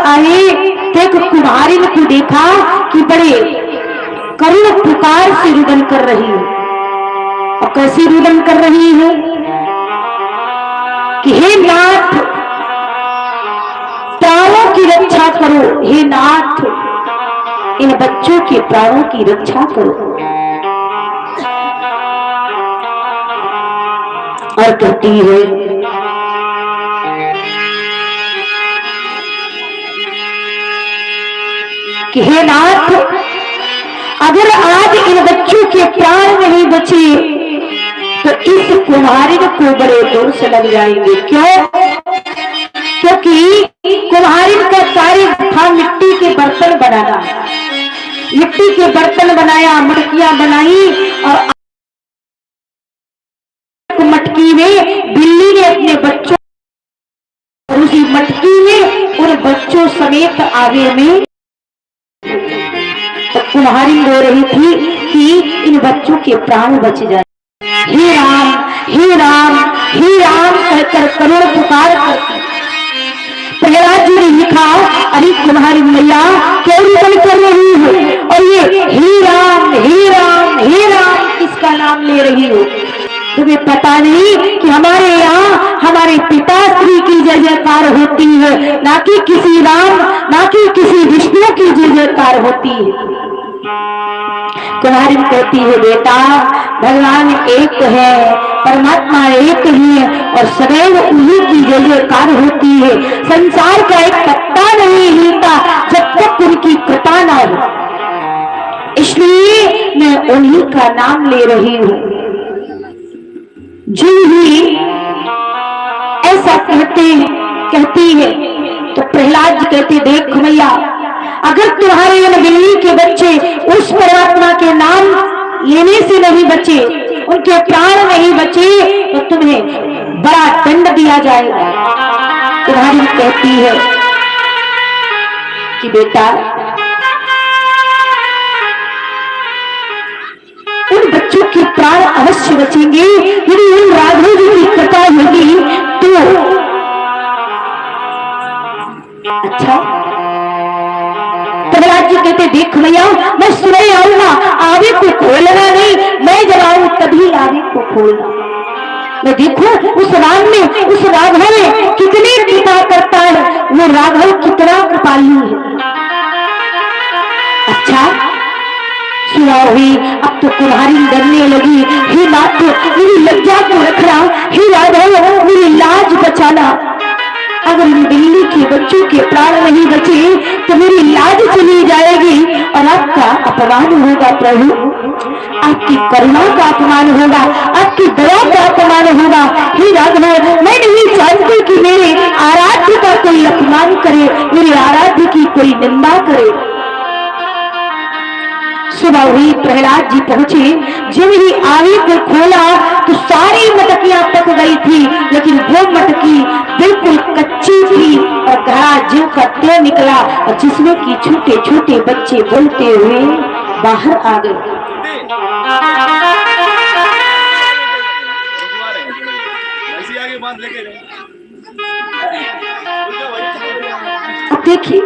आए तो एक कुम्हारिन को देखा कि बड़े करुण पुकार से रुदन कर रही है। और कैसी रुदन कर रही है कि हे नाथ, प्राणों की रक्षा करो, हे नाथ, इन बच्चों के प्राणों की रक्षा करो। और कहती है कि हे नाथ, अगर आज इन बच्चों के प्राण नहीं बचे तो इस कुम्हारिन को बड़े दोष लग जाएंगे। क्यों? क्योंकि कुम्हारिन का कार्य था मिट्टी के बर्तन बनाना। मिट्टी के बर्तन बनाया, मटकियां बनाई, और मटकी में बिल्ली ने अपने बच्चों, उसी मटकी में उन बच्चों समेत आगे में तो कुम्हारिन रो रही थी कि इन बच्चों के प्राण बच जाए। हे राम, हे राम, हे राम कहकर करुण पुकार करती। प्रहलाद जी ने लिखा, अरे कुम्हारिन मैया क्यों रुदन कर रही हो, और ये हे राम, हे राम, हे राम किसका नाम ले रही हो? तुम्हें पता नहीं कि हमारे यहाँ हमारे पिताश्री की जय जयकार होती है, ना कि किसी राम, ना कि किसी विष्णु की जय जयकार होती है। कुम्हारिन कहती है, बेटा भगवान एक है, परमात्मा एक ही है, और सदैव उन्हीं की जय जयकार होती है। संसार का एक पत्ता नहीं हिलता जब तक उनकी कृपा ना हो, इसलिए मैं उन्हीं का नाम ले रही हूँ। जी ही ऐसा कहती है तो प्रहलाद जी कहते, देख मैया, अगर तुम्हारे इन बिल्ली के बच्चे उस परमात्मा के नाम लेने से नहीं बचे, उनके प्राण नहीं बचे, तो तुम्हें बड़ा दंड दिया जाएगा। तुम्हारी कहती है कि बेटा, उन बच्चों के प्राण अवश्य बचेंगे यदि उन राघव जी की कृपा होगी तो। अच्छा, प्रहलाद जी कहते, देख भैया, मैं सुबह आऊंगा, आवे को खोलना नहीं, मैं जब आऊं तभी आवे को खोलना। मैं देखूं उस राम में, उस राघव में कितनी कृपा करता है, वो राघव कितना कृपालु है। अच्छा सुना हुई, अब तो कुम्हारिन डरने लगी, हे नाथ मेरी लज्जा को रखना, हे राघव मेरी लाज बचाना। अगर इन बिल्ली के बच्चों के प्राण नहीं बचे तो मेरी लाज चली जाएगी और आपका अपमान होगा प्रभु, आपकी करुणा का अपमान होगा, आपकी दया का अपमान होगा। हे राघव, मैं नहीं चाहती कि मेरे आराध्य का कोई अपमान करे, मेरे आराध्य की कोई निंदा करे। सुबह हुई, प्रहलाद जी पहुंचे, जब ही आवे को खोला तो सारी मटकियां पक गई थी, लेकिन वो मटकी बिल्कुल कच्ची थी और घड़ा जीव का तेल निकला, और जिसमें कि छोटे छोटे बच्चे बोलते हुए बाहर आ गए। अब देखिए